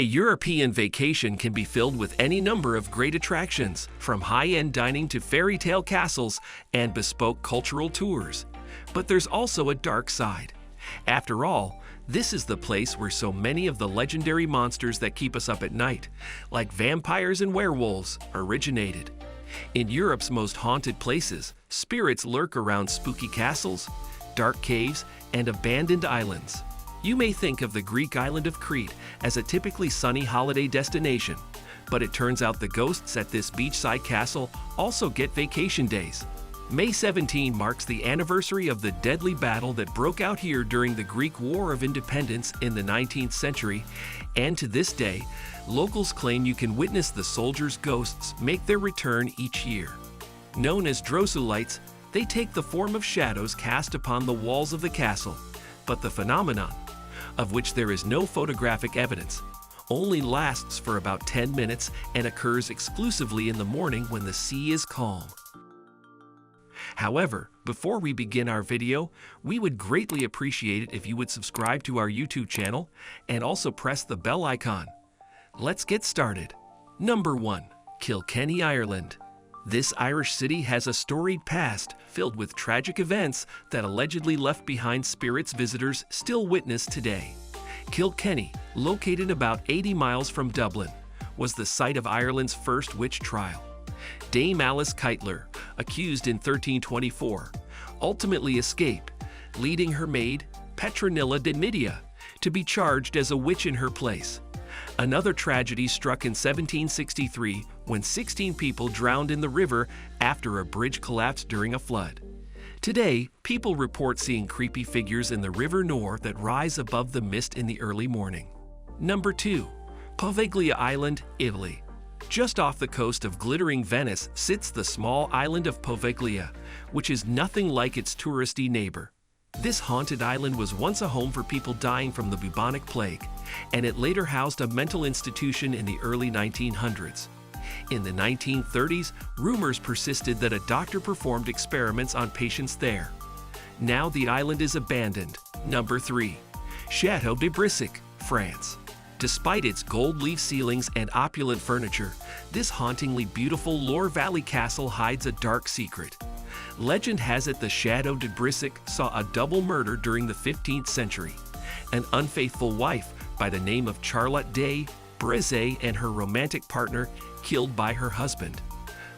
European vacation can be filled with any number of great attractions, from high-end dining to fairy tale castles and bespoke cultural tours. But there's also a dark side. After all, this is the place where so many of the legendary monsters that keep us up at night, like vampires and werewolves, originated. In Europe's most haunted places, spirits lurk around spooky castles, dark caves, and abandoned islands. You may think of the Greek island of Crete as a typically sunny holiday destination, but it turns out the ghosts at this beachside castle also get vacation days. May 17 marks the anniversary of the deadly battle that broke out here during the Greek War of Independence in the 19th century, and to this day, locals claim you can witness the soldiers' ghosts make their return each year. Known as Drosolites, they take the form of shadows cast upon the walls of the castle, but the phenomenon, of which there is no photographic evidence, only lasts for about 10 minutes and occurs exclusively in the morning when the sea is calm. However, before we begin our video, we would greatly appreciate it if you would subscribe to our YouTube channel and also press the bell icon. Let's get started. Number 1. Kilkenny, Ireland. This Irish city has a storied past filled with tragic events that allegedly left behind spirits visitors still witness today. Kilkenny, located about 80 miles from Dublin, was the site of Ireland's first witch trial. Dame Alice Keitler, accused in 1324, ultimately escaped, leading her maid, Petronilla de Midia, to be charged as a witch in her place. Another tragedy struck in 1763 when 16 people drowned in the river after a bridge collapsed during a flood. Today, people report seeing creepy figures in the River Nore that rise above the mist in the early morning. Number 2. Poveglia Island, Italy. Just off the coast of glittering Venice sits the small island of Poveglia, which is nothing like its touristy neighbor. This haunted island was once a home for people dying from the bubonic plague, and it later housed a mental institution in the early 1900s. In the 1930s, rumors persisted that a doctor performed experiments on patients there. Now the island is abandoned. Number 3. Château de Brissac, France. Despite its gold leaf ceilings and opulent furniture, this hauntingly beautiful Loire Valley castle hides a dark secret. Legend has it the Château de Brissac saw a double murder during the 15th century. An unfaithful wife by the name of Charlotte de Brissac and her romantic partner killed by her husband.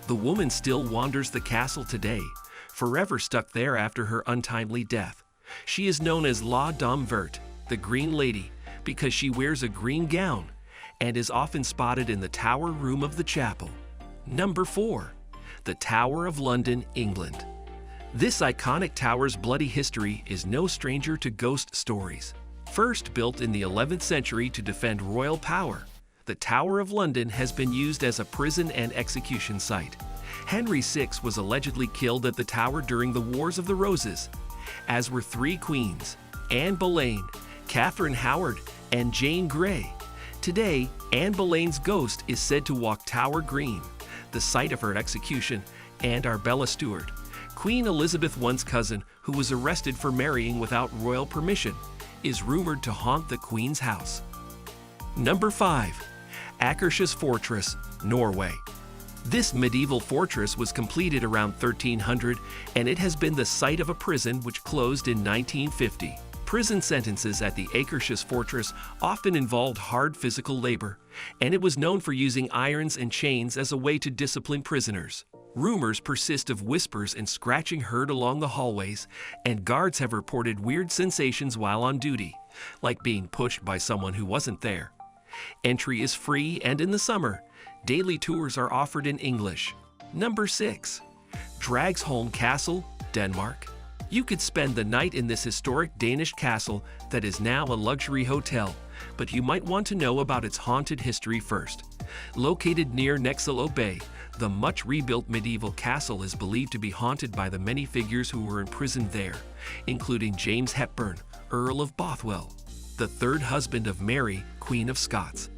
The woman still wanders the castle today, forever stuck there after her untimely death. She is known as La Dame Verte, the Green Lady, because she wears a green gown and is often spotted in the tower room of the chapel. Number 4. The Tower of London, England. This iconic tower's bloody history is no stranger to ghost stories. First built in the 11th century to defend royal power, the Tower of London has been used as a prison and execution site. Henry VI was allegedly killed at the tower during the Wars of the Roses, as were 3 queens, Anne Boleyn, Catherine Howard, and Jane Grey. Today, Anne Boleyn's ghost is said to walk Tower Green, the site of her execution, and Arbella Stewart, Queen Elizabeth I's cousin who was arrested for marrying without royal permission, is rumored to haunt the Queen's house. Number 5. Akershus Fortress, Norway. This medieval fortress was completed around 1300, and it has been the site of a prison which closed in 1950. Prison sentences at the Akershus Fortress often involved hard physical labor, and it was known for using irons and chains as a way to discipline prisoners. Rumors persist of whispers and scratching heard along the hallways, and guards have reported weird sensations while on duty, like being pushed by someone who wasn't there. Entry is free, and in the summer, daily tours are offered in English. Number 6. Dragsholm Castle, Denmark. You could spend the night in this historic Danish castle that is now a luxury hotel, but you might want to know about its haunted history first. Located near Nexelo Bay, the much rebuilt medieval castle is believed to be haunted by the many figures who were imprisoned there, including James Hepburn, Earl of Bothwell, the 3rd husband of Mary, Queen of Scots,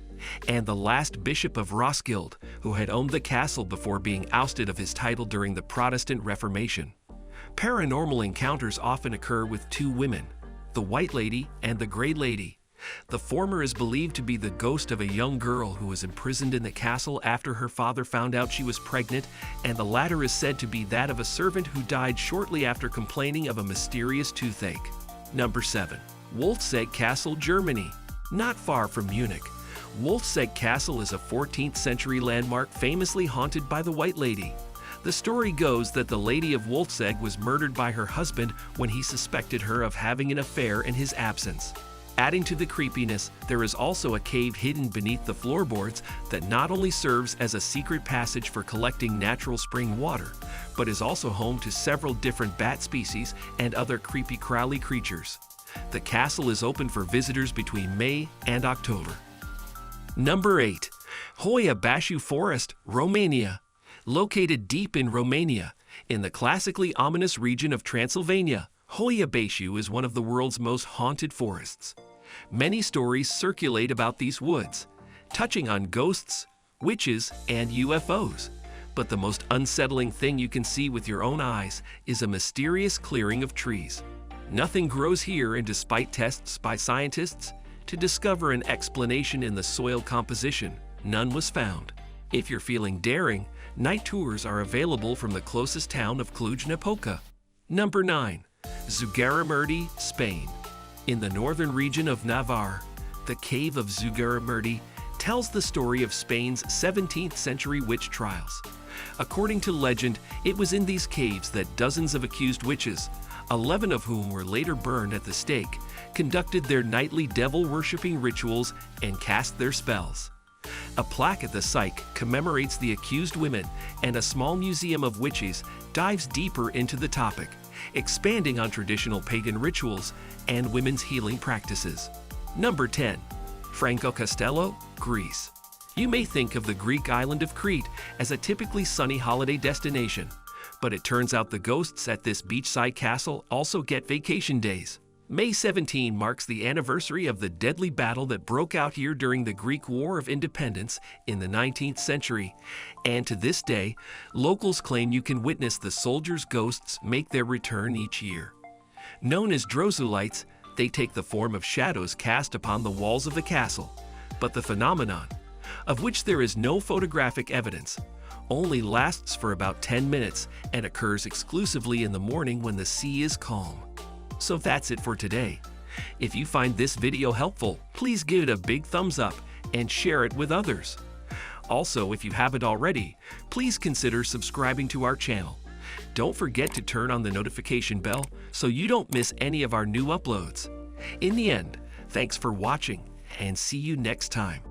and the last Bishop of Roskilde, who had owned the castle before being ousted of his title during the Protestant Reformation. Paranormal encounters often occur with 2 women, the White Lady and the Grey Lady, The former is believed to be the ghost of a young girl who was imprisoned in the castle after her father found out she was pregnant, and the latter is said to be that of a servant who died shortly after complaining of a mysterious toothache. Number 7. Wolfsegg Castle, Germany. Not far from Munich, Wolfsegg Castle is a 14th century landmark famously haunted by the White Lady. The story goes that the Lady of Wolfsegg was murdered by her husband when he suspected her of having an affair in his absence. Adding to the creepiness, there is also a cave hidden beneath the floorboards that not only serves as a secret passage for collecting natural spring water, but is also home to several different bat species and other creepy crawly creatures. The castle is open for visitors between May and October. Number 8. Hoia Baciu Forest, Romania. Located deep in Romania, in the classically ominous region of Transylvania, Hoia Baciu is one of the world's most haunted forests. Many stories circulate about these woods, touching on ghosts, witches, and UFOs. But the most unsettling thing you can see with your own eyes is a mysterious clearing of trees. Nothing grows here, and despite tests by scientists to discover an explanation in the soil composition, none was found. If you're feeling daring, night tours are available from the closest town of Cluj-Napoca. Number 9. Zugarramurdi, Spain. In the northern region of Navarre, the Cave of Zugarramurdi tells the story of Spain's 17th century witch trials. According to legend, it was in these caves that dozens of accused witches, 11 of whom were later burned at the stake, conducted their nightly devil-worshipping rituals and cast their spells. A plaque at the site commemorates the accused women, and a small museum of witches dives deeper into the topic, expanding on traditional pagan rituals and women's healing practices. Number 10. Franco Castello, Greece. You may think of the Greek island of Crete as a typically sunny holiday destination, but it turns out the ghosts at this beachside castle also get vacation days. May 17 marks the anniversary of the deadly battle that broke out here during the Greek War of Independence in the 19th century, and to this day, locals claim you can witness the soldiers' ghosts make their return each year. Known as Drozulites, they take the form of shadows cast upon the walls of the castle, but the phenomenon, of which there is no photographic evidence, only lasts for about 10 minutes and occurs exclusively in the morning when the sea is calm. So that's it for today. If you find this video helpful, please give it a big thumbs up and share it with others. Also, if you haven't already, please consider subscribing to our channel. Don't forget to turn on the notification bell so you don't miss any of our new uploads. In the end, thanks for watching and see you next time.